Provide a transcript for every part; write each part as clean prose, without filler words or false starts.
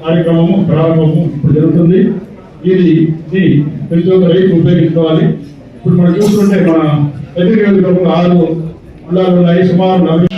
కార్యక్రమము ప్రారంభము ఇప్పుడు జరుగుతుంది. ఇది ప్రతి ఒక్క రైతు ఉపయోగించుకోవాలి. ఇప్పుడు మనం చూస్తుంటే మన పెద్ద నియోజకవర్గంలో 6 మండలాలు ఉన్నాయి. సుమారు 40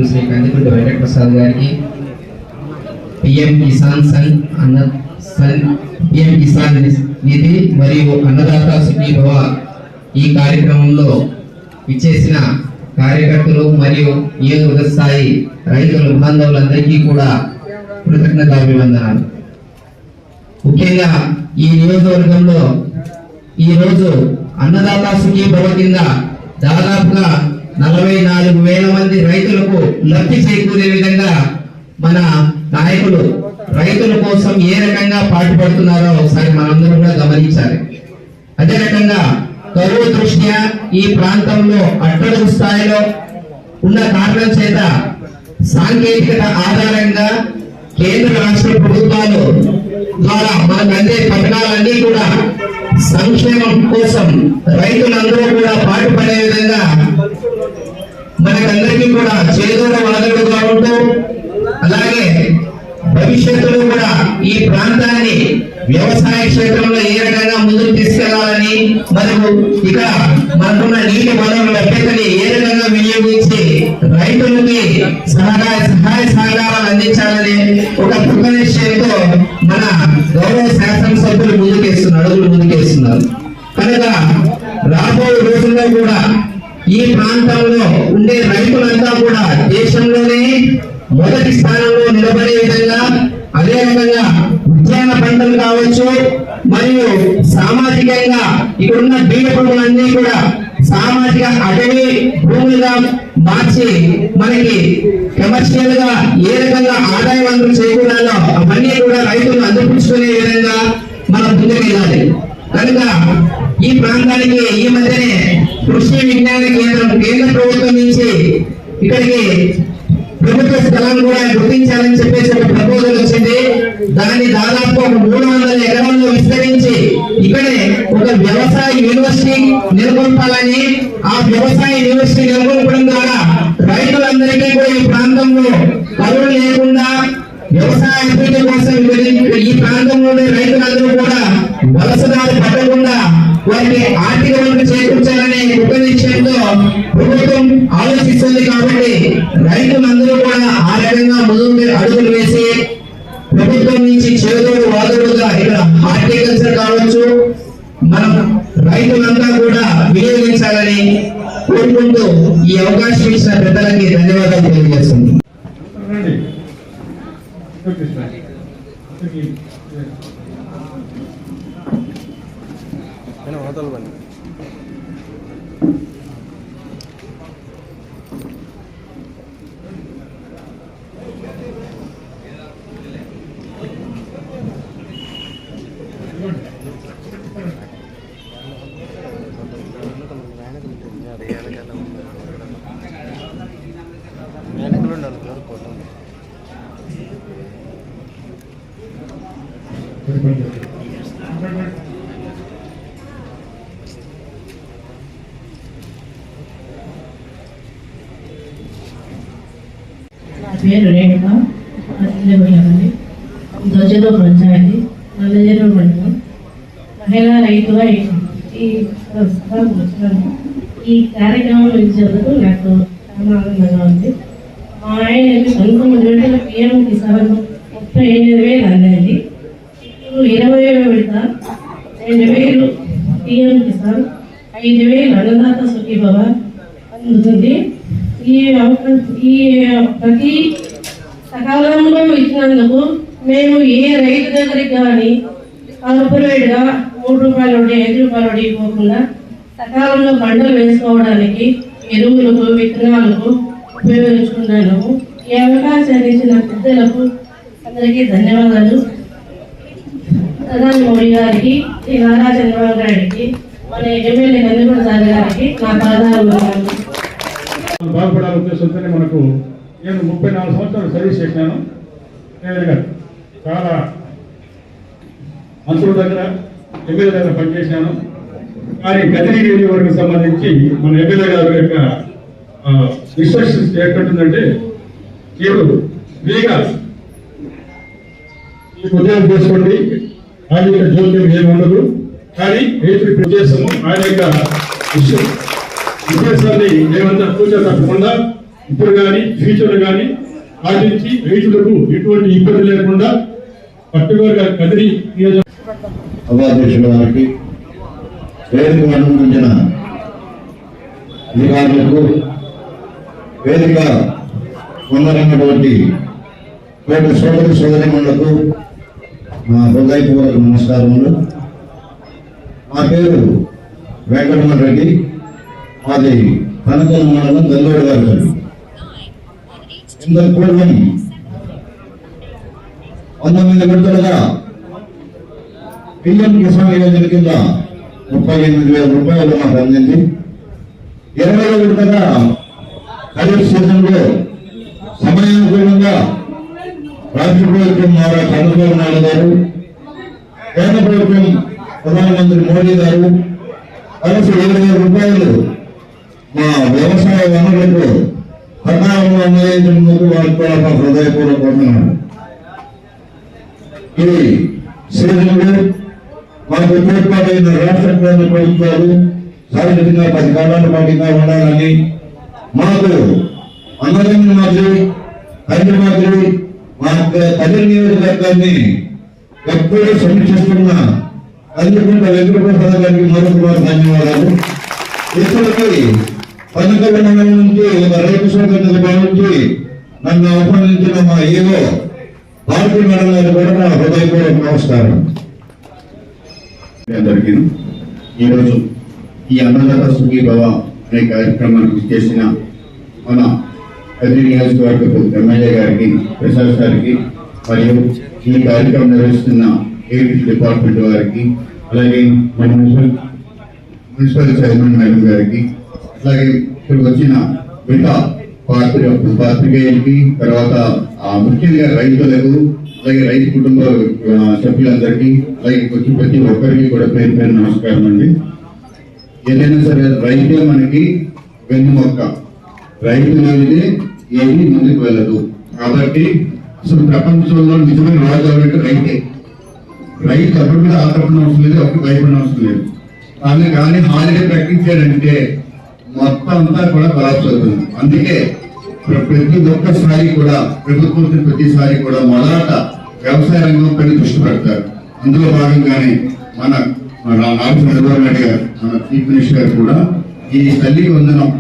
శ్రీ కందికుంట వెంకట ప్రసాద్ గారికి పిఎం కిసాన్ నిధి మరియు అన్నదాత సుఖీభవ ఈ కార్యక్రమంలో ఇచ్చేసిన కార్యకర్తలు మరియు నియోజకవర్గ స్థాయి రైతుల బాంధవులందరికీ కూడా కృతజ్ఞతాభివందనాలు. ముఖ్యంగా ఈ నియోజకవర్గంలో ఈరోజు అన్నదాత సుఖీభవ కింద దాదాపుగా 44,000 మంది రైతులకు లబ్ధి చేకూరే విధంగా మన నాయకులు రైతుల కోసం ఏ రకంగా పాటుపడుతున్నారో ఒకసారి మనందరం కూడా గమనించాలి. అదే రకంగా కరువు దృష్ట్యా ఈ ప్రాంతంలో అట్టడుగు స్థాయిలో ఉన్న కారణం చేత సాంకేతికత ఆధారంగా కేంద్ర రాష్ట్ర ప్రభుత్వాలు ద్వారా మనకు అందే పథకాలన్నీ కూడా సంక్షేమం కోసం రైతులందరూ కూడా పాటుపడే విధంగా మనకందరికీ కూడా చేదోడ వాదడుగా ఉంటూ అలాగే భవిష్యత్తులో కూడా ఈ ప్రాంతాన్ని వ్యవసాయ క్షేత్రంలో ఏ రకంగా ముందుకు తీసుకెళ్లాలని మరియు ఇక్కడ మనకున్న నీటి వనరుల లభ్యతని ఏ రకంగా వినియోగించి రైతులకి సహాయ సహకారాలు అందించాలని ఒక కృత నిశ్చయంతో మన గౌరవ శాసనసభ్యులు అడుగులు ముందుకేస్తున్నారు. కనుక రాబోయే రోజుల్లో కూడా ఈ ప్రాంతంలో ఉండే రైతులంతా కూడా దేశంలోనే మొదటి స్థానంలో నిలబడే విధంగా అదే రకంగా ఉద్యాన పంటలు కావచ్చు మరియు సామాజికంగా ఇక్కడున్న బీడ పంటలన్నీ కూడా సామాజిక అటవీ భూములుగా మార్చి మనకి కమర్షియల్ గా ఏ రకంగా ఆదాయ వనరులు చేకూరాలో అవన్నీ కూడా రైతులు అందిపుచ్చుకునే విధంగా మనం ముందుకెళ్ళాలి. కనుక ఈ ప్రాంతానికి ఈ మధ్యనే కృషి విజ్ఞాన కేంద్ర ప్రభుత్వం నుంచి ఇక్కడికి ప్రభుత్వ స్థలాన్ని కూడా గుర్తించాలని చెప్పేసి ఒక ప్రపోజల్ వచ్చింది. దాన్ని దాదాపు 300 ఎకరాల్లో విస్తరించి ఇక్కడే ఒక వ్యవసాయ యూనివర్సిటీ నెలకొల్పాలని, ఆ వ్యవసాయ యూనివర్సిటీ నెలకొల్పడం ద్వారా రైతులందరికీ కూడా ఈ ప్రాంతంలో కరువు లేకుండా వ్యవసాయ అభివృద్ధి కోసం ఈ ప్రాంతంలోని రైతులందరూ కూడా వలసదారు పట్టకుండా వారికి ఆర్థిక వనరులు చేకూర్చాలనే కృత నిశ్చయంతో ప్రభుత్వం ఆలోచిస్తుంది. కాబట్టి రైతులందరూ కూడా ఆ రకంగా ముందు అడుగులు వేసి ప్రభుత్వం నుంచి చేదోడు వాదోడుగా ఇక్కడ హార్టికల్చర్ కావచ్చు మనం రైతులంతా కూడా వినియోగించాలని కోరుకుంటూ ఈ అవకాశం ఇచ్చిన పెద్దలకి ధన్యవాదాలు తెలియజేస్తుంది. నా పేరు రేణుక, ధ్వజలో పంచాయతీ నల్లజెరువు మండలం. మహిళా రైతుగా ఈ కార్యక్రమంలో ఇచ్చేందుకు నాకు చాలా ఆనందంగా ఉంది. మా ఆయన 19 పిఎం కిసాన్ 38,000 అందండి. ఇప్పుడు 20వ విడత 2,000 పిఎం కిసాన్, 5,000 అన్నదాత సుఖీభవ అందుతుంది. ఈ ప్రతి సకాలంలో ఇచ్చినందుకు మేము ఏ రైతు దగ్గరికి కానీ కార్పొరేట్గా 3 రూపాయలు 5 రూపాయలు పోకుండా సకాలంలో పంటలు వేసుకోవడానికి ఎరువులకు విత్తనాలకు ఉపయోగించుకున్నాను. ఈ అవకాశాన్ని ఇచ్చిన పెద్దలకు అందరికీ ధన్యవాదాలు. ప్రధాని మోడీ గారికి, శ్రీ నారా చంద్రబాబు నాయుడికి, మన ఎమ్మెల్యే కందికొండ సార్ గారికి నా పాదాలు బాగుపడాల ఉద్దేశంతోనే మనకు నేను 34 సంవత్సరాలు సర్వీస్ చేసినాను. నేను చాలా మంత్రుల దగ్గర ఎమ్మెల్యే దగ్గర పనిచేసినాను. కానీ కదిరి నియోజకవర్గం సంబంధించి మన ఎమ్మెల్యే గారి యొక్క విశ్వాసం ఎక్కడుందంటే మీరు ఫ్రీగా మీకు ఉద్యోగం చేసుకోండి, ఆర్థిక జోక్యం ఏమి ఉండదు. కానీ రైతులకు ఉద్దేశము ఆయన యొక్క ఉద్దేశాన్ని మేమంతా పూజ తప్పకుండా ఇప్పుడు కానీ ఫ్యూచర్ కానీ పాటించి రైతులకు ఎటువంటి ఇబ్బంది లేకుండా పర్టికులర్గా కదిరి అధ్యక్షుల వారికి, వేదిక అనుమతించిన అధికారులకు, వేదిక పొందనటువంటి కోటి సోదరి సోదరిమణులకు మా హృదయపూర్వక నమస్కారములు. మా పేరు వెంకటరమణ రెడ్డి, మాది కనకల మండలం గల్లోడు గారి. ఇంతకు పూర్వం 19 విడతలుగా పిఎం కిసాన్ యోజన కింద 38,000 రూపాయలు మాకు అందింది. 20వ విడతగా ఖరీఫ్ సీజన్లో సమయానుకూలంగా రాష్ట్ర ప్రభుత్వం ద్వారా చంద్రబాబు నాయుడు గారు, కేంద్ర ప్రభుత్వం ప్రధానమంత్రి మోడీ గారు కలిసి 7,000 రూపాయలు మా వ్యవసాయ వనరులకు సకాలంలో అందజేసినందుకు వారికి కూడా మా హృదయపూర్వకమైనాడు. ఈ సీజన్లో మాకు తోడ్పాటైన రాష్ట్ర కేంద్ర ప్రభుత్వాలు సాధికంగా 10 కాలాల పాటుగా ఉండాలని, మాకు అన్నదానం మాదిరి కదిరి మాదిరి మా కదిరి నియోజకవర్గాన్ని ఎప్పుడూ సమీక్షిస్తున్న కందికొండ వెంకటప్రసాద్ గారికి మరొక ధన్యవాదాలు. ఇప్పటికీ పన్నకల మండలం నుంచి ఒక రైతు సోదరుని భావించి నన్ను ఆహ్వానించిన మా ఏవో భారతీ మేడం గారు కూడా నా హృదయపూర్వక నమస్కారం. అందరికీ ఈరోజు ఈ అన్నదాత సుఖీభవ అనే కార్యక్రమానికి చేసిన మన కదిరి నియోజకవర్గపు ఎమ్మెల్యే గారికి, ప్రసాద్ గారికి, మరియు ఈ కార్యక్రమం నిర్వహిస్తున్న ఏపీ డిపార్ట్మెంట్ వారికి, అలాగే మన మున్సిపల్ చైర్మన్ మేడం గారికి, అలాగే ఇక్కడికి వచ్చిన మిగతా పాత్రికేయులకి, తర్వాత ముఖ్యంగా రైతులకు, అలాగే రైతు కుటుంబ సభ్యులందరికీ, అలాగే వచ్చి ప్రతి ఒక్కరికి కూడా పేరు పేరు నమస్కారం అండి. ఏదైనా సరే రైతే మనకి వెన్నుమొక్క, రైతు లేనిదే ఏది ముందుకు వెళ్ళదు. కాబట్టి అసలు ప్రపంచంలో నిజమైన రాజు ఎవరంటే రైతే. రైతు ఎవరి మీద ఆధారపడిన అవసరం లేదు, ఎవరికి భయపడిన అవసరం లేదు. కానీ హాలిడే ప్రకటించాడంటే మొత్తం అంతా కూడా కొలాప్స్ అవుతుంది. అందుకే ప్రతి ఒక్కసారి కూడా ప్రభుత్వం ప్రతిసారి కూడా మొదట వ్యవసాయ రంగం పైన దృష్టి పెడతారు. అందులో భాగంగానే మన నారా చంద్రబాబు నాయుడు గారు, మన చీఫ్ మినిస్టర్ గారు కూడా ఈ తల్లికి వందనం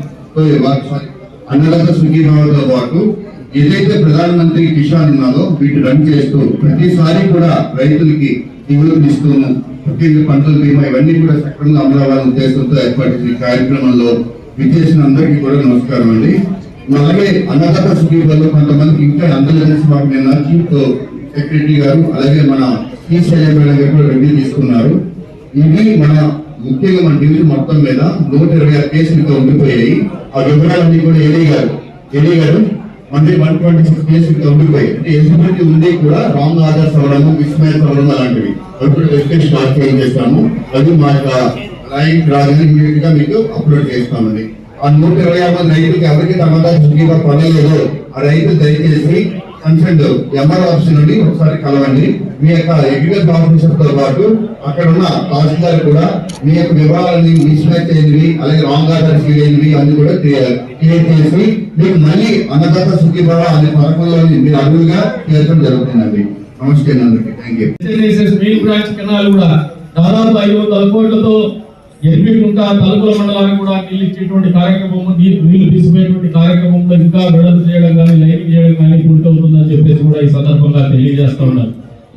అన్నదాత సుఖీభావతో పాటు ఏదైతే ప్రధానమంత్రి కిసాన్ ఉన్నారో వీటి రన్ చేస్తూ ప్రతిసారి కూడా రైతులకి దిగుబడి ఇస్తూను, ముఖ్యంగా పంటల బీమా ఇవన్నీ కూడా సక్రమంగా అమలు అవ్వాలని ఉద్దేశంతో ఏర్పాటు ఈ కార్యక్రమంలో విచ్చేసిన అందరికీ కూడా నమస్కారం అండి. అలాగే అన్నదాత సుఖీభావలో కొంతమందికి ఇంకా అందజేసి మాకు నిన్న చీఫ్ సెక్రటరీ గారు, అలాగే మన శ్రీశైలం మేడం గారు కూడా రివ్యూ తీసుకున్నారు. ఇవి మన ముఖ్యంగా మన డివిజన్ మొత్తం మీద 126 కేసులు ఇంకా ఉండిపోయాయి. ఆ వివరాలన్నీ కూడా ఏడీ గారు మళ్ళీ 126 కేసులు ఇంకా ఉండిపోయాయి. అంటే ఎలిజిబిలిటీ ఉంది కూడా రాంగ్ ఆర్డర్స్ అవ్వడము, మిస్మ్యాచ్ అవ్వడం అలాంటివి ఇప్పుడు వెబ్సైట్ స్టార్ట్ చేస్తాము. అది మా యొక్క లైన్ రాగానే ఇమీడియట్ గా మీకు అప్లోడ్ చేస్తామండి. ఆ 126 మంది రైతులకు ఎవరికి అన్నదాత సుఖీభావ పడలేదో ఆ రైతులు దయచేసి కన్సర్న్ ఎంఆర్ ఆఫీస్ నుండి ఒకసారి కలవండి. మీ యొక్క అగ్రికల్చర్ ఆఫీసర్ తో పాటు అక్కడ ఉన్న తహసీల్దార్ కూడా మీ యొక్క వివరాలని మిస్మ్యాచ్ అయినవి, అలాగే రాంగ్ ఆర్డర్స్ అయినవి అన్ని కూడా క్లియర్ చేసి మీకు మళ్ళీ అన్నదాత సుఖీభావ అనే పథకంలో మీరు అడుగుగా చేర్చడం జరుగుతుందండి. నమస్తే అందరికీ, thank you. Main branch canal కూడా దాదాపు 500 కోట్లతో ఎర్మికుంట తలుపుల మండలానికి కూడా నీళ్ళు ఇచ్చేటువంటి కార్యక్రమం, నీళ్లు తీసుకునేటువంటి కార్యక్రమంలో ఇంకా విడుదల చేయడం కానీ లైనింగ్ చేయడం కానీ పూర్తవుతుందని చెప్పేసి కూడా ఈ సందర్భంగా తెలియజేస్తా ఉన్నారు.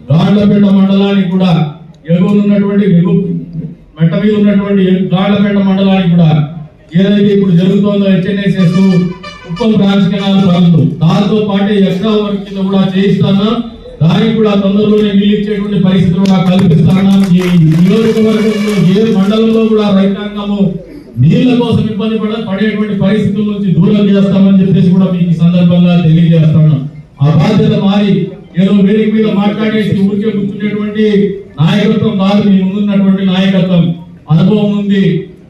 గాండ్లపేట మండలానికి కూడా ఎగువనున్నటువంటి మెట్ట మీద ఉన్నటువంటి గాండ్లపేట మండలానికి కూడా ఏదైతే ఇప్పుడు జరుగుతుందో హెచ్ఎన్ఎస్ఎస్ ఉప్పల్ బ్రాంచ్ కెనాల్ పనులు దాంతో పాటు ఎక్స్ట్రా వర్క్ కింద కూడా చేయిస్తాను. దానికి కూడా తొందరలోనే నీళ్ళు ఇచ్చేటువంటి పరిస్థితులు కూడా కల్పిస్తున్నాం. ఈ నియోజకవర్గంలో ఏ మండలంలో కూడా రైతాంగము నీళ్ల కోసం ఇబ్బంది పడేటువంటి పరిస్థితుల నుంచి దూరం చేస్తామని చెప్పేసి కూడా మీకు ఈ సందర్భంగా తెలియజేస్తున్నాం. ఆ బాధ్యత మారి ఏదో వేదిక మీద మాట్లాడేసి ఊరికే కూర్చునేటువంటి నాయకత్వం కాదు. మీ ముందున్నటువంటి నాయకత్వం, అనుభవం ఉంది,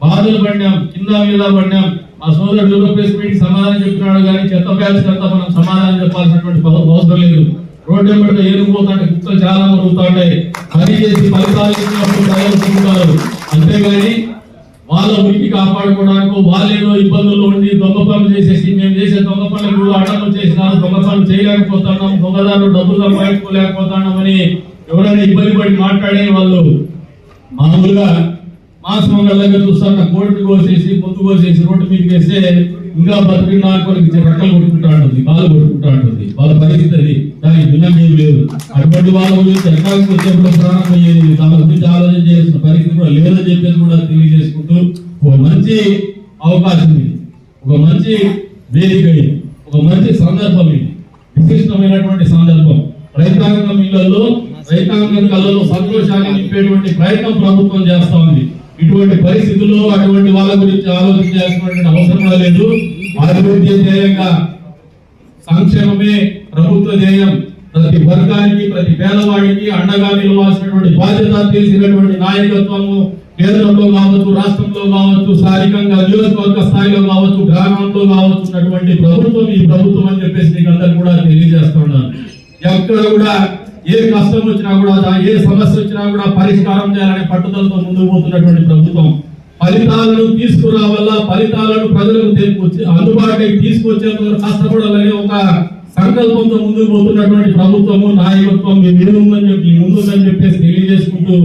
బాధలు పడినాం, కింద మీద పడినాం. మా సోదరుడు ప్రెస్ మీట్ సమాధానం చెప్తున్నాడు కానీ చెత్త బ్యాచ్ అంతా మనం సమాధానం చెప్పాల్సినటువంటి అవసరం లేదు. రోడ్డు వెంబడి ఏరుకుపోతుంటే కుక్కలు చాలా మరుగుతుంటాయి. పని చేసి ఫలితాలు ఇచ్చినప్పుడు ప్రజలు చూపుతారు. అంతేగాని వాళ్ళ ఉనికి కాపాడుకోవడానికి వాళ్ళేదో ఇబ్బందుల్లో ఉండి దొంగ పనులు చేసేసి మేము చేసే దొంగ పనులకు అడ్డం చేసినారు, దొంగ పనులు చేయలేకపోతున్నాం, దొంగదారులు డబ్బులు సంపాదించుకోలేకపోతున్నామని ఎవరైనా ఇబ్బంది పడి మాట్లాడే వాళ్ళు మామూలుగా మాస్ మంగళంగా చూస్తాను. కోర్టు కోసేసి ముందు కోసేసి రోడ్డు మీదకి వేస్తే ఇంకా బతికిన రెక్కలు కొట్టుకుంటా ఉంటుంది, కాళ్ళు కొట్టుకుంటా ఉంటుంది. వాళ్ళ పరిస్థితి అది, దానికి భిన్నంగా ఏం లేదు. అటువంటి వాళ్ళ గురించి ఎక్కడికి వచ్చేప్పుడు ప్రాణం అయ్యేది తమ గురించి ఆలోచన చేసిన పరిస్థితి కూడా లేదని చెప్పేసి కూడా తెలియజేసుకుంటూ ఒక మంచి అవకాశం ఇది, ఒక మంచి వేదిక ఇది, ఒక మంచి సందర్భం ఇది, విశిష్టమైనటువంటి సందర్భం. రైతాంగం ఇళ్లలో రైతాంగం కళ్ళలో సంతోషాన్ని నింపేటువంటి ప్రయత్నం ప్రభుత్వం చేస్తా ఉంది. ఇటువంటి పరిస్థితుల్లో అటువంటి వాళ్ళ గురించి ఆలోచించాల్సినటువంటి అవసరం లేదు. అభివృద్ధి ధ్యేయంగా సంక్షేమమే ప్రభుత్వ ధ్యేయం. ప్రతి వర్గానికి ప్రతి పేదవాడికి అండగా నిలవాల్సినటువంటి బాధ్యత తెలిసినటువంటి నాయకత్వము కేంద్రంలో కావచ్చు, రాష్ట్రంలో కావచ్చు, స్థానికంగా నియోజకవర్గ స్థాయిలో కావచ్చు, గ్రామంలో కావచ్చు ఉన్నటువంటి ప్రభుత్వం ఈ ప్రభుత్వం అని చెప్పేసి మీకు అందరూ కూడా తెలియజేస్తున్నాను. ఎక్కడ కూడా ఏ కష్టం వచ్చినా కూడా, ఏ సమస్య వచ్చినా కూడా పరిష్కారం చేయాలనే పట్టుదలతో ముందుకు పోతున్నటువంటి ప్రభుత్వం. ఫలితాలను తీసుకురావాల, ఫలితాలను ప్రజలకు అందుబాటులోకి తీసుకొచ్చేందుకు కష్టపడాలనే ఒక సంకల్పంతో ముందుకు పోతున్నటువంటి ప్రభుత్వము, నాయకత్వం మీ ముందుందని చెప్పేసి తెలియజేసుకుంటూ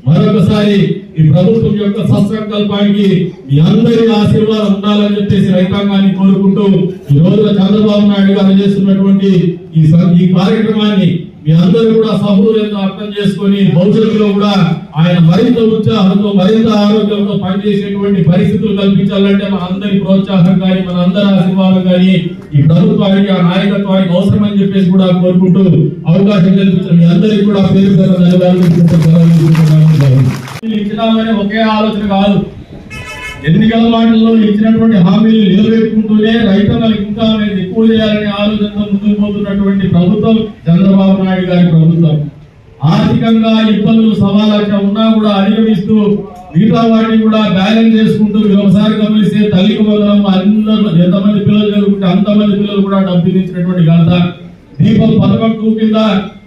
మరొకసారి ఈ ప్రభుత్వం యొక్క సత్సంకల్పానికి మీ అందరి ఆశీర్వాదం ఉండాలని చెప్పేసి రైతాంగాన్ని కోరుకుంటూ ఈ రోజు చంద్రబాబు నాయుడు గారు చేస్తున్నటువంటి ఈ కార్యక్రమాన్ని మీ అందరూ కూడా సహృదయంగా అర్థం చేసుకొని భవిష్యత్తులో కూడా ఆయన మరింత ఉత్సాహంతో మరింత ఆరోగ్యంతో పనిచేసేటువంటి పరిస్థితులు కల్పించాలంటే మన అందరి ప్రోత్సాహం కానీ మన అందరి ఆశీర్వాదం కానీ ఈ ప్రభుత్వానికి ఆ నాయకత్వానికి అవసరమని చెప్పేసి కూడా కోరుకుంటూ అవకాశం కల్పించిన మీ అందరికీ కూడా పేరు ఇచ్చినామనే ఒకే ఆలోచన కాదు, ఎన్నికల మాటల్లో ఇచ్చినటువంటి హామీలు నిలబెట్టుకుంటూనే రైతులకు ఇంకా ఎక్కువ చేయాలనే ఆలోచనతో ముందుకు పోతున్నటువంటి ప్రభుత్వం చంద్రబాబు నాయుడు గారి ప్రభుత్వం. ఆర్థికంగా ఇబ్బందులు సవాలక్ష ఉన్నా కూడా అధిగమిస్తూ మిగతా వాటిని కూడా బ్యాలెన్స్ చేసుకుంటూ వ్యవసాయం గమనిస్తే తల్లికి మొదలం అందరూ ఎంతమంది పిల్లలు జరుగుతుంటే అంతమంది పిల్లలు కూడా డబ్బులు ఇచ్చినటువంటి ఘనత. దీపం పథకం 2 కింద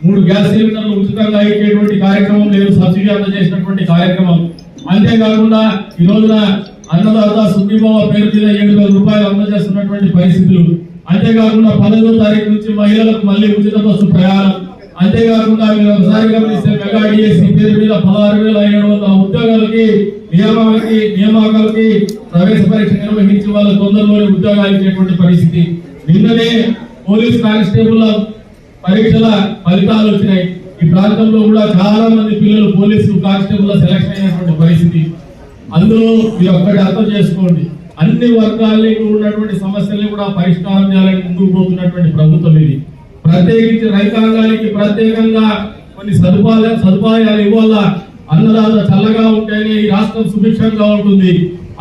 3 గ్యాస్ సిలిండర్లు ఉచితంగా ఇచ్చేటువంటి కార్యక్రమం లేదు, సబ్సిడీ అందజేసినటువంటి కార్యక్రమం. అంతేకాకుండా ఈ రోజున అన్నదాత సుఖీభవ పేరు మీద 7,000 రూపాయలు అందజేస్తున్నటువంటి పరిస్థితులు. అంతేకాకుండా 10వ తారీఖు నుంచి మహిళలకు మళ్ళీ ఉచిత బస్సు ప్రయాణం. అంతేకాకుండా మీరు ఒకసారి గమనిస్తే మెగా డిఎస్సి పేరు మీద 16,500 ఉద్యోగాలకి నియామకాలకి ప్రవేశ పరీక్ష నిర్వహించి వాళ్ళ తొందరలోనే ఉద్యోగాలు ఇచ్చేటువంటి పరిస్థితి. నిన్ననే పోలీస్ కానిస్టేబుల్ పరీక్షల ఫలితాలు వచ్చినాయి. ఈ ప్రాంతంలో కూడా చాలా మంది పిల్లలు పోలీసు కానిస్టేబుల్ సెలక్షన్ అయినటువంటి పరిస్థితి. అందులో మీరు ఒక్కటి అర్థం చేసుకోండి, అన్ని వర్గాలకు ఉన్నటువంటి సమస్యల్ని కూడా పరిష్కారం చేయాలని ముందుకు పోతున్నటువంటి ప్రభుత్వం ఇది. ప్రత్యేకించి రైతాంగానికి ప్రత్యేకంగా కొన్ని సదుపాయాలు ఇవ్వాల. అన్నదాత చల్లగా ఉంటేనే ఈ రాష్ట్రం సుభిక్షంగా ఉంటుంది.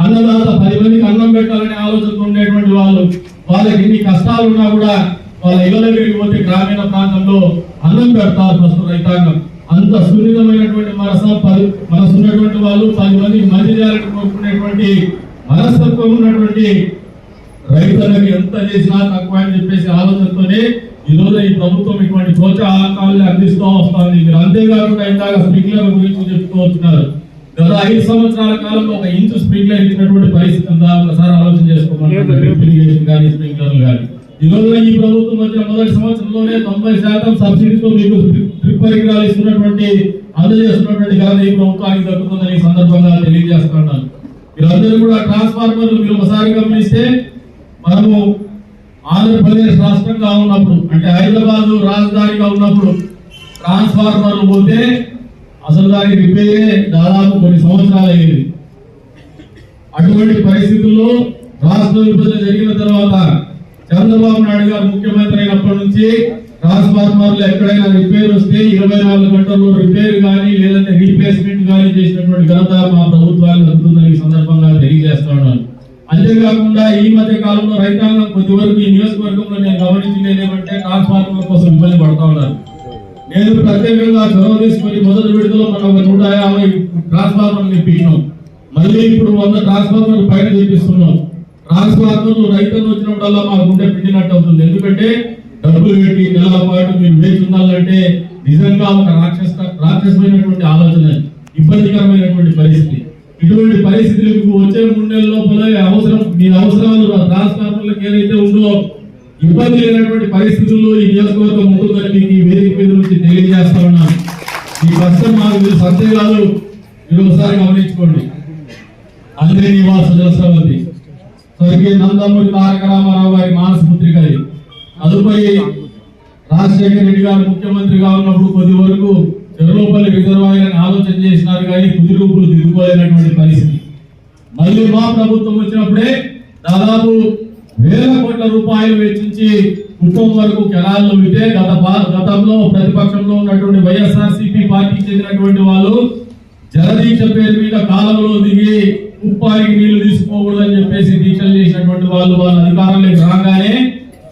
అన్నదాత 10 మందికి అన్నం పెట్టాలనే ఆలోచనతో ఉండేటువంటి వాళ్ళకి ఎన్ని కష్టాలు ఉన్నా కూడా వాళ్ళ ఇళ్ళ దగ్గరికి పోతే గ్రామీణ ప్రాంతంలో అన్నం పెడతారు ప్రస్తుత రైతాంగం. అంత సున్నితమైనటువంటి మనసున్నటువంటి వాళ్ళు 10 మందికి మంచి చేయాలని కోరుకునేటువంటి మనస్తత్వం ఉన్నటువంటి రైతులకు ఎంత చేసినా తక్కువ అని చెప్పేసి ఆలోచనతోనే ఈ రోజు ఈ ప్రభుత్వం ఇటువంటి ప్రోత్సాహకాలను అందిస్తూ వస్తుంది. మీరు అంతేకాకుండా ఇందాక స్ప్రింక్లర్ గురించి చెప్తూ వచ్చినారు. గత 5 సంవత్సరాల కాలంలో 1 ఇంచు స్ప్రింక్లర్ ఇచ్చినటువంటి పరిస్థితి ఉందా? ఒకసారి ఆలోచన చేసుకోమని. కానీ స్ప్రింక్లర్లు కానీ ఈ రోజున ఈ ప్రభుత్వం వచ్చిన మొదటి సంవత్సరంలోనే 90% సబ్సిడీతో మీకు డ్రిప్ పరికరాలు ఇస్తున్నటువంటి అందజేస్తున్నటువంటి ఘనత ఈ ప్రభుత్వానికి దక్కుతుందని ఈ సందర్భంగా తెలియజేస్తున్నాను. మీరందరూ కూడా ట్రాన్స్ఫార్మర్లు మీరు ఒకసారి గమనిస్తే మనము ఆంధ్రప్రదేశ్ రాష్ట్రంగా ఉన్నప్పుడు అంటే హైదరాబాద్ రాజధానిగా ఉన్నప్పుడు ట్రాన్స్ఫార్మర్లు పోతే అసలు దానికి రిపేరే దాదాపు కొన్ని సంవత్సరాలు అయ్యేది. అటువంటి పరిస్థితుల్లో రాష్ట్ర విభజన జరిగిన తర్వాత చంద్రబాబు నాయుడు గారు ముఖ్యమంత్రి అయినప్పటి నుంచి ట్రాన్స్ఫార్మర్లు ఎక్కడైనా రిపేర్ వస్తే 24 గంటల్లో రిపేర్ కానీ లేదంటే రీప్లేస్మెంట్ కానీ చేసినటువంటి ఘనత మా ప్రభుత్వానికి అందుతుందని ఈ సందర్భంగా తెలియజేస్తా ఉన్నాను. అంతేకాకుండా ఈ మధ్య కాలంలో రైతాంగం కొద్ది వరకు ఈ నియోజకవర్గంలో నేను గమనించింది ఏమంటే ట్రాన్స్ఫార్మర్ల కోసం ఇబ్బంది పడతా ఉన్నారు. నేను ప్రత్యేకంగా చొరవ తీసుకొని మొదటి విడతలో మనం 150 ట్రాన్స్ఫార్మర్లు ఇప్పించాం. మళ్ళీ ఇప్పుడు 100 ట్రాన్స్ఫార్మర్లు పైన తెప్పిస్తున్నాం. ట్రాన్స్ఫార్మర్లు రైతులు వచ్చినప్పుడల్లా మా గుండె పిండినట్టు అవుతుంది. ఎందుకంటే డబ్బులు పెట్టి నెలల పాటు మీరు వేచి ఉండాలంటే నిజంగా ఒక రాక్షసమైనటువంటి ఆలోచన, ఇబ్బందికరమైనటువంటి పరిస్థితి. ఇటువంటి పరిస్థితులకు వచ్చే 3 నెలల లోపల మీ అవసరాలు ట్రాన్స్ఫార్మర్లకు ఏదైతే ఉందో ఇబ్బంది లేనటువంటి పరిస్థితుల్లో ఈ నియోజకవర్గం ఉంటుందని మీకు ఈ వేదిక మీద నుంచి తెలియజేస్తా ఉన్నాను. ఈ కష్టం మాకు తెలుసు, అంతేకాదు మీరు ఒకసారి గమనించుకోండి. అందరి నివాస జలస్రవంతి స్వర్గీయ నందమూరి తారక రామారావు గారి మానస పుత్రిక. తదుపరి రాజశేఖర రెడ్డి గారు ముఖ్యమంత్రిగా ఉన్నప్పుడు కొద్ది వరకు చెరులోపల్లి రిజర్వాయర్ అని ఆలోచన చేసినారు, కానీ తుది రూపులు దిగుకోలేనటువంటి పరిస్థితి. మళ్ళీ మా ప్రభుత్వం వచ్చినప్పుడే దాదాపు 1000 కోట్ల రూపాయలు వెచ్చించి కుటుంబం వరకు కెనాల్లో విటే గతంలో ప్రతిపక్షంలో ఉన్నటువంటి వైఎస్ఆర్సీపీ పార్టీకి చెందినటువంటి వాళ్ళు జలదీక్ష పేరు మీద కాలంలో దిగి ఉప్పానికి నీళ్లు తీసుకోకూడదని చెప్పేసి దీక్షలు చేసినటువంటి వాళ్ళు వాళ్ళ అధికారంలోకి రాగానే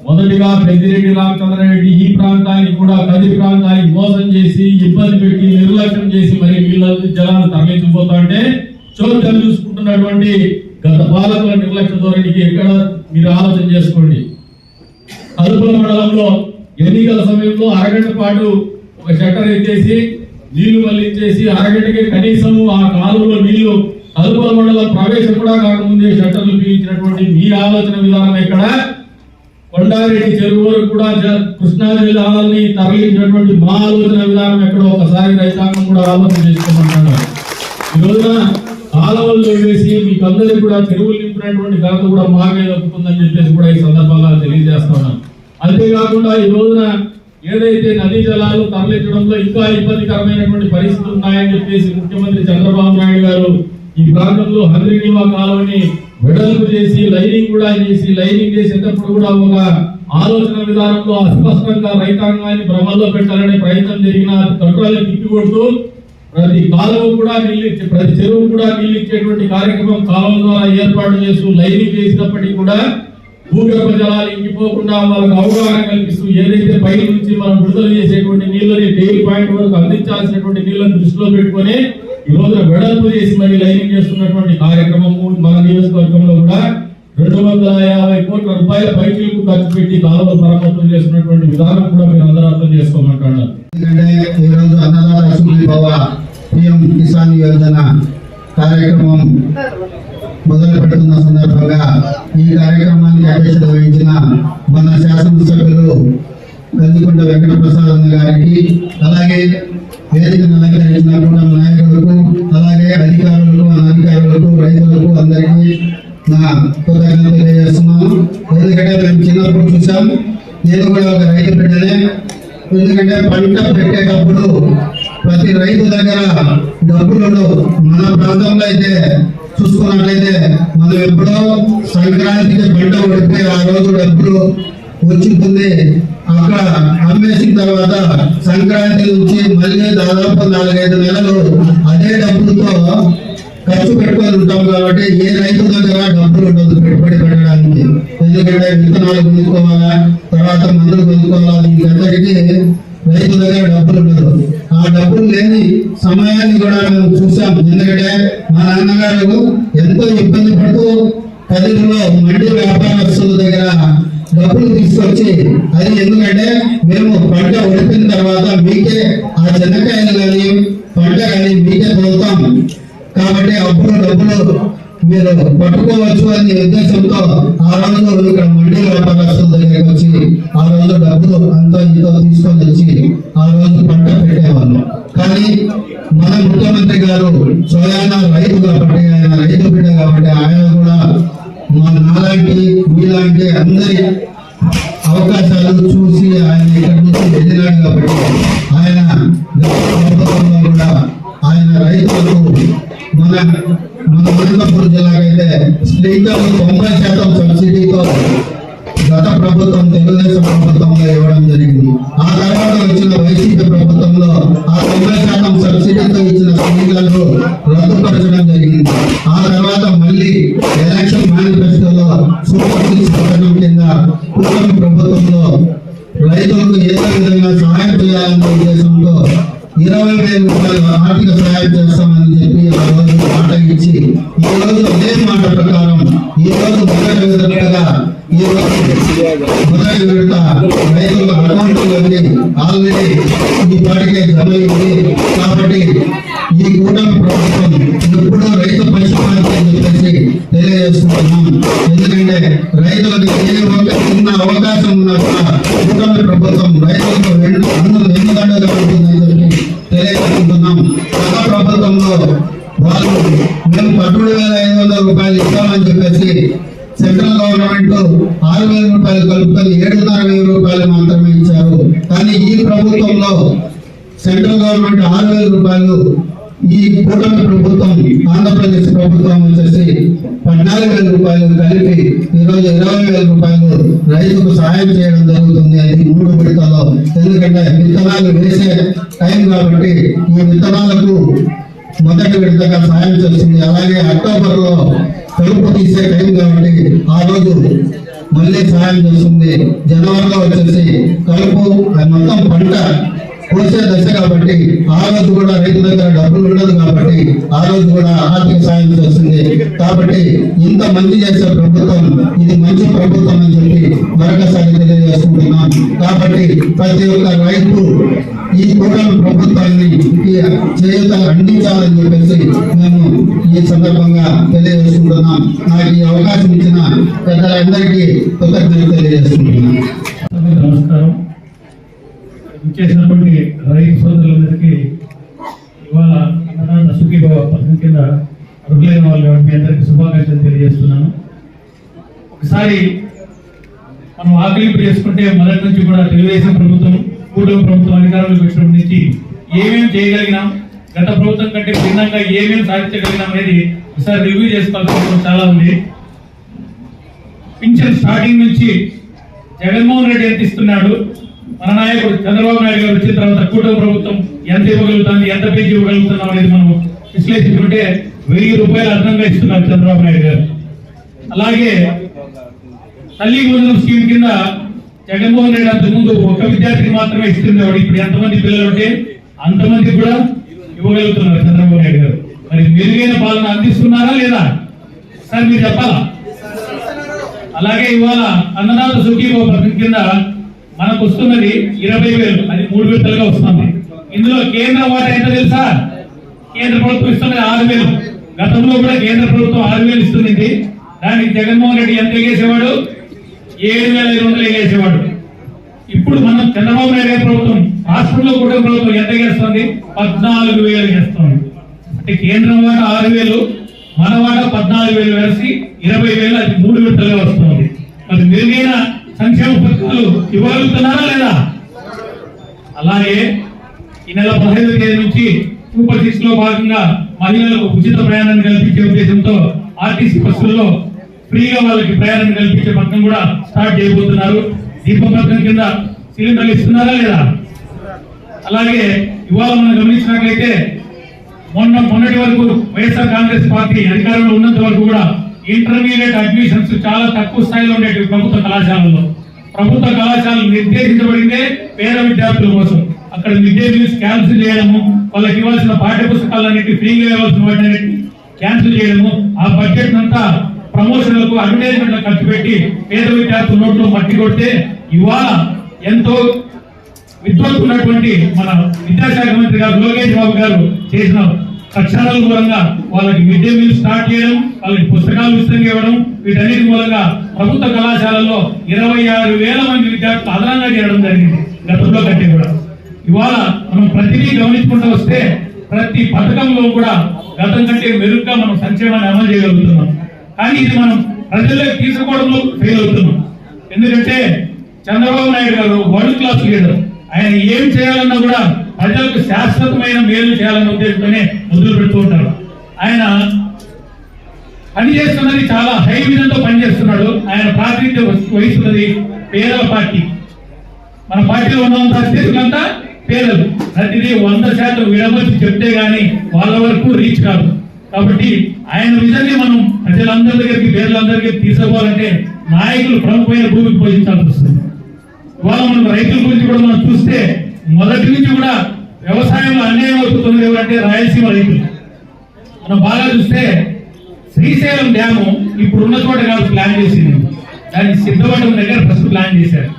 మొదటిగా పెద్దిరెడ్డి రామచంద్రారెడ్డి ఈ ప్రాంతానికి కూడా కది ప్రాంతానికి మోసం చేసి ఇబ్బంది పెట్టి నిర్లక్ష్యం చేసి మరి నీళ్ళ జలాన్ని తరలించిపోతా అంటే చోద్యం చూసుకుంటున్నటువంటి గత పాలకుల నిర్లక్ష్య ధోరణికి ఎక్కడ మీరు ఆలోచన చేసుకోండి. కలుపుల మండలంలో ఎన్నికల సమయంలో అరగంట పాటు ఒక షట్టర్ ఎత్తేసి నీళ్లు మళ్లించేసి అరగంటకి కనీసం ఆ కాలువలో నీళ్లు కలుపుల మండలం ప్రవేశం కూడా కాకముందే షట్టర్లు పీల్చినటువంటి మీ ఆలోచన విధానం ఎక్కడ? కొండారెడ్డి చెరువు వరకు కూడా కృష్ణా జిల్లాలని తరలించినటువంటి మా ఆలోచన విధానం ఎక్కడో ఒకసారి రైతాంగం కూడా ఆలోచన చేసుకోమంటున్నారు. ఈ రోజున కాలువల్లో వేసి మీకు అందరికీ కూడా చెరువులు నింపినటువంటి ఘనత కూడా మాకే దక్కుతుందని చెప్పేసి కూడా ఈ సందర్భంగా తెలియజేస్తున్నాం. అంతేకాకుండా ఈ రోజున ఏదైతే నదీ జలాలు తరలించడంలో ఇంకా ఇబ్బందికరమైనటువంటి పరిస్థితులు ఉన్నాయని చెప్పేసి ముఖ్యమంత్రి చంద్రబాబు నాయుడు గారు ఈ ప్రాంతంలో హంద్రీనీవా కాలువని వెడల్పు చేసి లైనింగ్ చేసేటప్పుడు కూడా ఒక ఆలోచన విధానంలో అస్పష్టంగా రైతాంగాన్ని భ్రమల్లో పెట్టాలనే ప్రయత్నం జరిగిన తొట్టాలను తిప్పికొడుతూ ప్రతి కాలువ కూడా ప్రతి చెరువు కూడా నీళ్ళిచ్చేటువంటి కార్యక్రమం కాలువ ద్వారా ఏర్పాటు చేస్తూ లైనింగ్ చేసినప్పటికీ కూడా భూగర్భ జలాలు ఇంకిపోకుండా వాళ్ళకు అవగాహన కల్పిస్తూ ఏదైతే పై నుంచి మనం విడుదల చేసేటువంటి నీళ్ళని డైలీ పాయింట్ వరకు అందించాల్సినటువంటి నీళ్ళని దృష్టిలో పెట్టుకొని ఈ రోజున వెడల్పు చేసి మరి లైనింగ్ చేస్తున్నటువంటి కార్యక్రమము మన నియోజకవర్గంలో కూడా 250 కోట్ల రూపాయల పైచీలకు ఖర్చు పెట్టి కాలువలు మరమ్మతులు చేస్తున్నటువంటి విధానం కూడా మీరు అందరూ అర్థం చేసుకోమంటున్నారు. ఎందుకంటే ఈ రోజు అన్నదాత సుఖీభవ పిఎం కిసాన్ యోజన కార్యక్రమం మొదలు పెడుతున్న సందర్భంగా ఈ కార్యక్రమానికి అధ్యక్షత వహించిన మన శాసనసభ్యులు కందికొండ వెంకట ప్రసాద్ అన్న గారికి, అలాగే వేదికను అలంకరించిన నాయకులకు, అలాగే అధికారులకు, అనధికారులకు, రైతులకు అందరికీ నా కృతజ్ఞతలు తెలియజేస్తున్నాను. ఎందుకంటే మేము చిన్నప్పుడు చూసాం, నేను కూడా ఒక రైతు బిడ్డనే. ఎందుకంటే పంట పెట్టేటప్పుడు ప్రతి రైతు దగ్గర డబ్బులు మన ప్రాంతంలో అయితే చూసుకున్నట్లయితే మనం ఎప్పుడో సంక్రాంతికి పంట పడితే ఆ రోజు డబ్బులు వచ్చింది. అక్కడ అమ్మేసిన తర్వాత సంక్రాంతి నుంచి మళ్ళీ దాదాపు 4-5 నెలలు అదే డబ్బులతో ఖర్చు పెట్టుకొని ఉంటాం. కాబట్టి ఏ రైతు దగ్గర డబ్బులు ఉండదు పెట్టుబడి పెట్టడానికి. ఎందుకంటే విత్తనాలు కొనుక్కోవాలా, తర్వాత మందులు కొనుక్కోవాలా, వీటందరికీ రైతు దగ్గర డబ్బులు ఉండదు. ఆ డబ్బులు లేని సమయాన్ని కూడా మేము చూసాం. ఎందుకంటే మా నాన్నగారు ఎంతో ఇబ్బంది పడుతూ కదిరిలో మండి వ్యాపారస్తుల దగ్గర డబ్బులు తీసుకొచ్చి, అది ఎందుకంటే మేము పంట ఉడిపిన తర్వాత మీకే ఆ చెనక్కాయలు కానీ పంట కానీ మీకే తోలుతాం, కాబట్టి అప్పుడు డబ్బులు మీరు పట్టుకోవచ్చు అనే ఉద్దేశంతో ఆ రోజు ఇక్కడ మండీ వ్యాపారస్తుల దగ్గరికి వచ్చి ఆ రోజు డబ్బులు అంతా ఇంతో తీసుకొని వచ్చి ఆ రోజు పంట పెట్టేవాళ్ళు. కానీ మన ముఖ్యమంత్రి గారు స్వయాన రైతు కాబట్టి, ఆయన రైతు బిడ్డ కాబట్టి ఆయన కూడా నాలాంటి మీలాంటి అందరి అవకాశాలు చూసి ఆయన ఇక్కడ నుంచి వెళ్ళినాడు. కాబట్టి ఆయన ప్రభుత్వంలో కూడా ఆయన రైతులకు మన అనంతపురం జిల్లాకైతే స్ప్రింక్లర్లు 90% సబ్సిడీతో గత ప్రభుత్వం తెలుగుదేశం ప్రభుత్వంలో ఇవ్వడం జరిగింది. ఆ తర్వాత వచ్చిన వైసీపీ ప్రభుత్వంలో ఆ 90% సబ్సిడీతో ఇచ్చిన సిలిండర్లు రద్దుపరచడం జరిగింది. ఆ తర్వాత మళ్ళీ ఎలక్షన్ మేనిఫెస్టోలో సూపర్ 6 పథకం కింద కూటమి ప్రభుత్వంలో రైతులకు ఏదో విధంగా సహాయం చేయాలనే ఉద్దేశంతో 20,000 రూపాయలు ఆర్థిక సహాయం చేస్తామని చెప్పి ఆ రోజు మాట ఇచ్చి ఈ రోజు అదే మాట ప్రకారం ఈ రోజు మొదటి విడతగా రైతుల అకౌంట్లోకి ఆల్రెడీ ఈ పాటికే జమ అయింది. కాబట్టి ఈ కూటమి ప్రభుత్వం ఎప్పుడూ రైతు పరిశ్రమకి అని చెప్పేసి తెలియజేస్తున్నాం. ఎందుకంటే రైతులకు చిన్న అవకాశం ఉన్నా కూడా కూటమి ప్రభుత్వం రైతులకు వెన్నుదండగా ఉంటుందని చెప్పి తెలియజేస్తున్నాం. గత ప్రభుత్వంలో వాళ్ళు మేము 17,500 రూపాయలు ఇస్తామని చెప్పేసి సెంట్రల్ గవర్నమెంట్ 6,000 రూపాయలు కలుపుకొని 7,500 రూపాయలు మాత్రమే ఇచ్చారు. కానీ ఈ ప్రభుత్వంలో సెంట్రల్ గవర్నమెంట్ 6,000 రూపాయలు, ఈ కూటమి ప్రభుత్వం ఆంధ్రప్రదేశ్ ప్రభుత్వం వచ్చేసి 14,000 రూపాయలు కలిపి ఈరోజు 20,000 రూపాయలు రైతుకు సహాయం చేయడం జరుగుతుంది. అది 3 విడతల్లో. ఎందుకంటే విత్తనాలు వేసే టైం కాబట్టి ఈ విత్తనాలకు మొదటి విడతగా సహాయం చేస్తుంది. అలాగే అక్టోబర్ లో కలుపు తీసే టైం కాబట్టి ఆ రోజు మళ్ళీ సహాయం చేస్తుంది. జనవరిలో వచ్చేసి కలుపు మొత్తం పంట కోసే దశ కాబట్టి ఆ రోజు కూడా రైతు దగ్గర డబ్బులు ఉండదు కాబట్టి ఆ రోజు కూడా ఆర్థిక సాయం చేస్తుంది. కాబట్టి ఇంత మంచి చేసే ప్రభుత్వం ఇది మంచి ప్రభుత్వం అని చెప్పి మరొకసారి తెలియజేసుకుంటున్నాం. కాబట్టి ప్రతి ఒక్క రైతు ఈ కూటమి ప్రభుత్వాన్ని చేయూత అందించాలని చెప్పేసి మేము ఈ సందర్భంగా తెలియజేసుకుంటున్నాం. నాకు ఈ అవకాశం ఇచ్చిన పెద్దలందరికీ కృతజ్ఞతలు తెలియజేసుకుంటున్నాం. నమస్కారం. చేసినటువంటి రైతు సోదరులందరికీ ఇవాళ అన్నదాత సుఖీభవ పథకం కింద అర్హులైన వాళ్ళు మీ అందరికీ శుభాకాంక్షలు తెలియజేస్తున్నాను. ఒకసారి మనం ఆకలింపు చేసుకుంటే మొదటి నుంచి కూడా తెలుగుదేశం ప్రభుత్వం, కూటమి ప్రభుత్వం అధికారంలోకి వచ్చినప్పటి నుంచి ఏమేమి చేయగలిగినాం, గత ప్రభుత్వం కంటే భిన్నంగా ఏమేమి సాధించగలిగినాం అనేది ఒకసారి రివ్యూ చేసుకోవాల్సిన చాలా ఉంది. పింఛన్ స్టార్టింగ్ నుంచి జగన్మోహన్ రెడ్డి ఎంత ఇస్తున్నాడు, మన నాయకుడు చంద్రబాబు నాయుడు గారు వచ్చిన తర్వాత కూటమి ప్రభుత్వం ఎంత ఇవ్వగలుగుతుంది, ఎంత పెంచి ఇవ్వగలుగుతున్నాం అనేది మనం విశ్లేషించుకుంటే 1,000 రూపాయలు అదనంగా ఇస్తున్నారు చంద్రబాబు నాయుడు గారు. అలాగే తల్లి భోజనం స్కీమ్ కింద జగన్మోహన్ రెడ్డి అంతకుముందు ఒక విద్యార్థికి మాత్రమే ఇస్తుండేవాడు. ఇప్పుడు ఎంతమంది పిల్లలు ఉంటే అంతమంది కూడా ఇవ్వగలుగుతున్నారు చంద్రబాబు నాయుడు గారు. మరి మెరుగైన పాలన అందిస్తున్నారా లేదా సార్ మీరు చెప్పాలా? అలాగే ఇవాళ అన్నదాత సుఖీభవ పథకం కింద మనకు వస్తున్నది 20,000, అది 3 విడతలుగా వస్తుంది. ఇందులో కేంద్ర వాటా ఎంత తెలుసా? కేంద్ర ప్రభుత్వం ఇస్తున్నది 6,000. గతంలో కూడా కేంద్ర ప్రభుత్వం 6,000 ఇస్తుంది. దానికి జగన్మోహన్ రెడ్డి ఎంత ఎగేసేవాడు? 7,500 ఎగేసేవాడు. ఇప్పుడు మనం చంద్రబాబు నాయుడు గారి ప్రభుత్వం రాష్ట్రంలో కూడా ప్రభుత్వం ఎంత ఎగేస్తుంది? 14,000 ఎగేస్తుంది. అంటే కేంద్రం వాటా 6,000, మన వాటా 14,000 కలిసి 20,000, అది 3 విడతలుగా వస్తుంది. మరి మెరుగైన సంక్షేమ పథకాలు ఇవ్వగలుగుతున్నారా లేదా? అలాగే ఈ నెల 15వ తేదీ నుంచి సూపర్ 6 లో భాగంగా మహిళలకు ఉచిత ప్రయాణాన్ని కల్పించే ఉద్దేశంతో ఆర్టీసీ బస్సుల్లో ఫ్రీగా వాళ్ళకి ప్రయాణం కల్పించే పథకం కూడా స్టార్ట్ చేయబోతున్నారు. దీపం పథకం కింద సిలిండర్లు ఇస్తున్నారా లేదా? అలాగే ఇవాళ మనం గమనించినట్లయితే మొన్నటి వరకు వైఎస్ఆర్ కాంగ్రెస్ పార్టీ అధికారంలో ఉన్నంత వరకు కూడా ఇంటర్మీడియట్ అడ్మిషన్స్ చాలా తక్కువ స్థాయిలో ఉండేవి ప్రభుత్వ కళాశాలల్లో. ప్రభుత్వ కళాశాలలు నిర్దేశించబడిందే పేద విద్యార్థుల కోసం. అక్కడ మిడ్ డే మీల్స్ క్యాన్సిల్ చేయడము, వాళ్ళకి ఇవ్వాల్సిన పాఠ్య పుస్తకాలన్నిటి ఫ్రీగా ఇవ్వాల్సిన వాటిని క్యాన్సిల్ చేయడము, ఆ బడ్జెట్ అంతా ప్రమోషన్లకు అడ్వర్టైజ్మెంట్ ఖర్చు పెట్టి పేద విద్యార్థుల నోట్లో మట్టి కొడితే ఇవాళ ఎంతో విద్వత్తున్నటువంటి మన విద్యాశాఖ మంత్రి గారు లోకేష్ బాబు గారు చేసిన తక్షణాల మూలంగా వాళ్ళకి మిడ్ డే మీల్ స్టార్ట్ చేయడం, వాళ్ళకి పుస్తకాలు ఉచితంగా ఇవ్వడం, వీటన్నిటి మూలంగా ప్రభుత్వ కళాశాలల్లో 26,000 మంది విద్యార్థులు అదనంగా చేయడం జరిగింది గతంలో కంటే కూడా. ఇవాళ మనం ప్రతిదీ గమనించుకుంటూ వస్తే ప్రతి పథకంలో కూడా గతం కంటే మెరుగ్గా మనం సంక్షేమాన్ని అమలు చేయగలుగుతున్నాం. కానీ ఇది మనం ప్రజల్లోకి తీసుకోవడంలో ఫెయిల్ అవుతున్నాం. ఎందుకంటే చంద్రబాబు నాయుడు గారు వరల్డ్ క్లాస్ లీడర్. ఆయన ఏం చేయాలన్నా కూడా ప్రజలకు శాశ్వతమైన మేలు చేయాలన్న ఉద్దేశంతోనే మొదలు పెడుతూ ఉంటారు. ఆయన పని చేస్తున్నది చాలా హై విజన్తో పనిచేస్తున్నాడు. ఆయన ప్రాతినిధ్యం ప్రాతినిధ్యం వహిస్తున్నది పేదల పార్టీ. మన పార్టీలో ఉన్నంత అధ్యక్షులంతా పేదలు. ప్రతిదీ 100% విడమర్చి చెప్తే గానీ వాళ్ళ వరకు రీచ్ కాదు. కాబట్టి ఆయన విజన్ని మనం ప్రజలందరి దగ్గరికి, పేదలందరికీ తీసుకుపోవాలంటే నాయకులు ప్రముఖమైన భూమికి పోషించాల్సి వస్తుంది. ఇవాళ మనం రైతుల గురించి కూడా మనం చూస్తే మొదటి నుంచి కూడా వ్యవసాయంలో అన్యాయం అవుతున్నది ఎవరంటే రాయలసీమ రైతులు. మనం బాగా చూస్తే శ్రీశైలం డ్యాము ఇప్పుడున్న చోట కాదు ప్లాన్ చేసింది, దాన్ని సిద్ధవటం దగ్గర ఫస్ట్ ప్లాన్ చేశారు.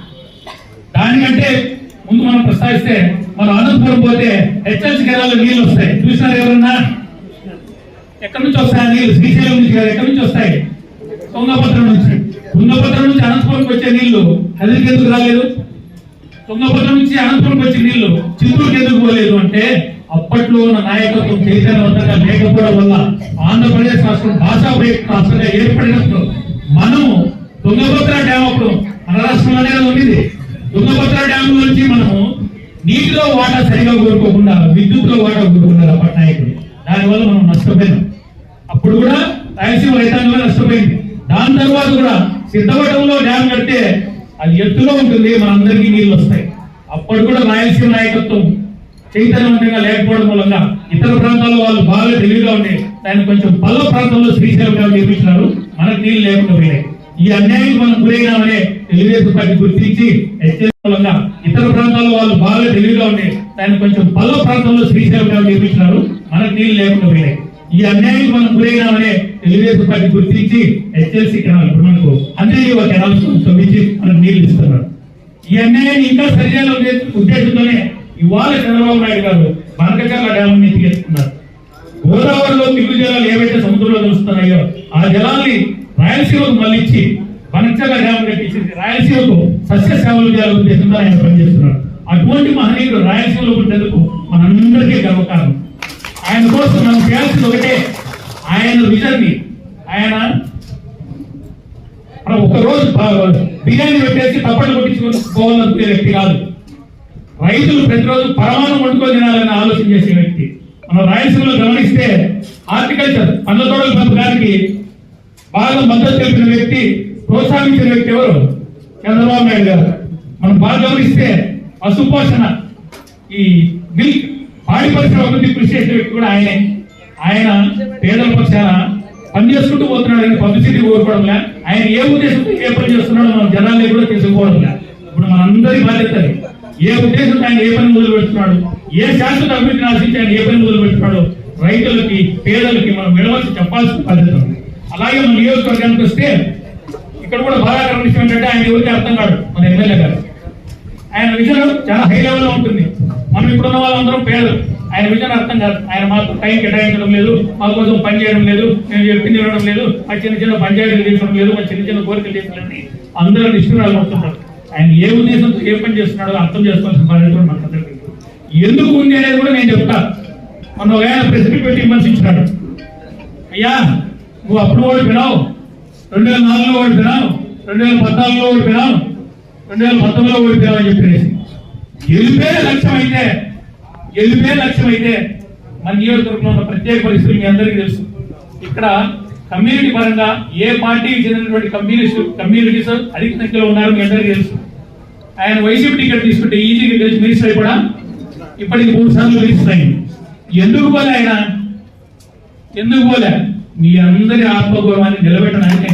దానికంటే ముందు మనం ప్రస్తావిస్తే మనం అనంతపురం పోతే హెచ్ఎల్సి కెనాల్లో నీళ్ళు వస్తాయి. చూసినారు ఎవరన్నా? ఎక్కడి నుంచి వస్తాయి ఆ నీళ్లు? శ్రీశైలం నుంచి కాదు, ఎక్కడి నుంచి వస్తాయి? తుంగభద్ర నుంచి. తుంగభద్ర నుంచి అనంతపురంకి వచ్చే నీళ్లు హెల్త్కి ఎందుకు రాలేదు? తుంగభద్ర నుంచి అనంతపురంకి వచ్చే నీళ్లు చిత్తూరుకి ఎందుకు పోలేదు అంటే అప్పట్లో ఉన్న నాయకత్వం చైతన్యవంతంగా లేకపోవడం వల్ల ఆంధ్రప్రదేశ్ రాష్ట్రం భాషా రాష్ట్రంగా ఏర్పడినప్పుడు మనము తుంగభద్ర డ్యామ్ అప్పుడు మన రాష్ట్రంలోనే ఉంది. తుంగభద్ర డ్యామ్ నుంచి మనము నీటిలో వాటా సరిగా కోరుకోకుండా విద్యుత్లో వాటా కోరుకున్నారు అప్పటి నాయకులు. దానివల్ల మనం నష్టపోయినాం. అప్పుడు కూడా రాయలసీమ రైతాంగంలో నష్టపోయింది. దాని తర్వాత కూడా సిద్ధవటంలో డ్యామ్ కడితే అది ఎత్తులో ఉంటుంది, మనందరికీ నీళ్లు వస్తాయి. అప్పుడు కూడా రాయలసీమ నాయకత్వం చైతన్యవంతంగా లేకపోవడం మూలంగా ఇతర ప్రాంతాల్లో వాళ్ళు బాగా తెలివిగా ఉండే దాన్ని కొంచెం పల్ల ప్రాంతంలో శ్రీశైలం డ్యామ్ నిర్మించినారు, మనకు నీళ్లు లేకుండా పోయినాయి. ఈ అన్యాయం మనం గురైనామనే తెలుగుదేశం పార్టీ గుర్తించి మూలంగా ఇతర ప్రాంతాల్లో వాళ్ళు బాగా తెలివిగా ఉండే దాన్ని కొంచెం పల్ల ప్రాంతంలో శ్రీశైలం డ్యామ్ నిర్మించినారు, మనకు నీళ్లు లేకుండా పోయినాయి. ఈ అన్యాయం మనం గురైనామనే తెలుగుదేశం పార్టీ గుర్తించి హెచ్ఎల్సి కెనాల్ ఇప్పుడు మనకు అంతర్జీవ కెనాల్స్ తవ్వించి మనకు నీళ్లు ఇస్తున్నారు. ఈ అన్యాయాన్ని ఇంకా సరిచేయాలనే ఉద్దేశంతోనే ఇవాళ చంద్రబాబు నాయుడు గారు బనకచర్ల డ్యామ్ ని తీసుకున్నారు. గోదావరిలో మిగులు జలాలు ఏవైతే సముద్రంలో కలుస్తున్నాయో ఆ జలాల్ని రాయలసీమకు మళ్ళించి బనకచర్ల డ్యామ్ కట్టించింది. రాయలసీమకు సస్య సేవలు చేయాలనే ఉద్దేశంతో ఆయన పనిచేస్తున్నారు. అటువంటి మహనీయుడు రాయలసీమలో ఉండేందుకు మనందరికీ గర్వకారణం. ఆయన కోసం మనం చేయాల్సింది ఒకటే, ఆయన విజన్ ని ఆయన ఒకరోజు బిర్యానీ పెట్టేసి తప్పట్లు కొట్టించుకోవాలనుకునే వ్యక్తి కాదు. రైతులు ప్రతిరోజు పరమాణం వండుకొని తినాలని ఆలోచన చేసే వ్యక్తి. మనం రాయలసీమలో గమనిస్తే హార్టికల్చర్ పండ్ల తోటల పెంపకానికి బాగా మద్దతు తెలిపిన వ్యక్తి, ప్రోత్సహించిన వ్యక్తి ఎవరు? చంద్రబాబు నాయుడు గారు. మనం బాగా గమనిస్తే పశుపోషణ, ఈ మిల్క్ పాడి పరిశ్రమ అభివృద్ధి కృషి చేసే వ్యక్తి కూడా ఆయనే. ఆయన పేదల పక్షాన పనిచేసుకుంటూ పోతున్నాడు కానీ పబ్లిసిటీ కోరుకోవడంలే. ఆయన ఏ ఉద్దేశంతో ఏ పని చేస్తున్నాడో మనం జనాల్ని కూడా తెలుసుకోవడంలే. ఇప్పుడు మనందరి బాధ్యత ఏ ఉద్దేశంతో ఆయన ఏ పని మొదలు పెడుతున్నాడు, ఏ శాశ్వత అభివృద్ధిని ఆశించి ఆయన ఏ పని మొదలు పెడుతున్నాడు, రైతులకి పేదలకి మనం విడవలసి చెప్పాల్సిన బాధ్యత ఉంది. అలాగే మన నియోజకవర్గానికి వస్తే ఇక్కడ కూడా బాధాకరమైన విషయం ఏంటంటే ఆయన ఎవరికి అర్థం కాదు మన ఎమ్మెల్యే గారు. ఆయన విజన్ చాలా హై లెవెల్ లో ఉంటుంది. మనం ఇప్పుడున్న వాళ్ళందరం పేదలు, ఆయన విజన్ అర్థం కాదు. ఆయన మాకు టైం కేటాయించడం లేదు, మా కోసం పని చేయడం లేదు, మేము చెప్పింది వినడం లేదు, మా చిన్న చిన్న పంచాయతీలు తీర్చడం లేదు, మా చిన్న చిన్న కోరికలు తీర్చలేదని అందరూ నిష్ఠురాలు పడుతుంటారు. ఆయన ఏ ఉద్దేశంతో ఏ పని చేస్తున్నాడో అర్థం చేసుకోవాల్సిన బాధ్యత మనకందరికీ. ఎందుకు ఉంది అనేది కూడా నేను చెప్తా. మన ఒక ఆయన ప్రెసిడెంట్ పెట్టి విమర్శించినాడు, అయ్యా నువ్వు అప్పుడు ఓడిపోయినావు, 2004లో ఓడిపోయినావు, 2014లో ఓడిపోయినావు, 2019లో ఓడిపోయావు అని చెప్పేసి. గెలిపే లక్ష్యం అయితే మన నియోజకవర్గంలో ఉన్న ప్రత్యేక పరిస్థితులు మీ అందరికీ తెలుసు. ఇక్కడ కమ్యూనిటీ పరంగా ఏ పార్టీకి చెందినటువంటి కమ్యూనిటీస్ అధిక సంఖ్యలో ఉన్నారు మీ అందరికీ తెలుసు. ఆయన వైసీపీ టికెట్ తీసుకుంటే ఈజీగా గెలిచి మినిస్టర్ అయిపోవడా? ఇప్పటికి 3 సార్లు మినిస్టర్ అయింది. ఎందుకు పోలే ఆయన? ఎందుకు పోలే? మీ అందరి ఆత్మగౌరవాన్ని నిలబెట్టడానికి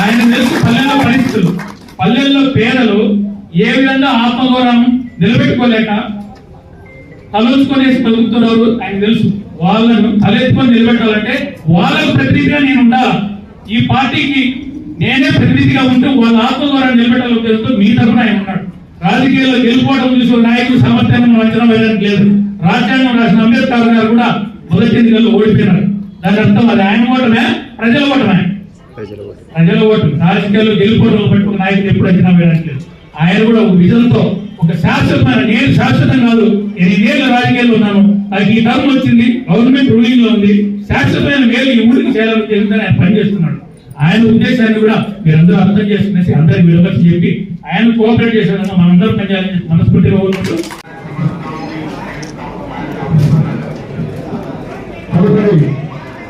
ఆయన తెలుసు. పల్లెల్లో పరిస్థితులు, పల్లెల్లో పేదలు ఏ విధంగా ఆత్మగౌరవం నిలబెట్టుకోలేక తలెత్తుకునేసి బతుకుతున్నారు ఆయన తెలుసు. వాళ్ళను తలెత్తుకొని నిలబెట్టాలంటే వాళ్ళకు ప్రతినిధిగా నేను ఉండాలా, ఈ పార్టీకి నేనే ప్రతినిధిగా ఉంటూ వాళ్ళ ఆత్మగౌరవాన్ని నిలబెట్టాలని ఉద్దేశంతో మీ తరఫున ఆయన ఉన్నాడు. రాజకీయాల్లో గెలుపోవడం చూసి నాయకులు సామర్థ్యాన్ని మనం అంచనా వేయడానికి లేదు. రాజ్యాంగం రాసిన అంబేద్కర్ గారు కూడా మొదటి ఎన్నికల్లో ఓడిపోయినారు. దాని అర్థం అది ఆయన ఓటమే, ప్రజల ఓటమే. ప్రజల ఓటు. రాజకీయాల్లో గెలుపోవడం బట్టి ఒక నాయకుడు ఎప్పుడు అంచనా వేయడానికి లేదు. ఆయన కూడా ఒక విజన్తో ఒక శాశ్వతమైన, నేను శాశ్వతం కాదు, నేను 8 రాజకీయాల్లో ఉన్నాను, నాకు ఈ టర్మ్ వచ్చింది, గవర్నమెంట్ రూలింగ్ లో ఉంది, శాశ్వతమైన మేలు ఈ ఊరికి చేయాలని తెలుగుదని ఆయన పనిచేస్తున్నాడు. ఆయన ఉద్దేశాన్ని కూడా మీరందరూ అర్థం చేసుకునేసి అందరికి విడమర్చి చెప్పి ఆయన కోఆపరేట్ చేసే విధంగా మనందరూ పనిచేయాలని మనస్ఫూర్తిగా కోరుకుంటూ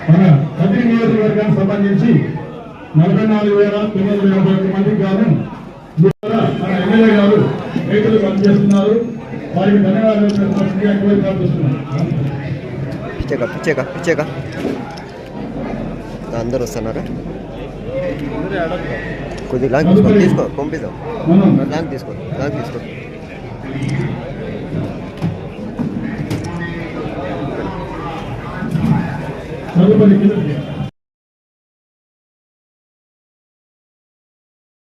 మన ప్రతి నియోజకవర్గానికి సంబంధించి 44,921 మందికి గాను మన ఎమ్మెల్యే గారు రైతులు పనిచేస్తున్నారు. వారికి ధన్యవాదాలు ప్రార్థిస్తున్నాను. పిచ్చేగా అందరు వస్తున్నారా? కొద్దిగా లాంగ్ తీసుకో పంపిద్దాం. లాంగ్ తీసుకో తదుపరి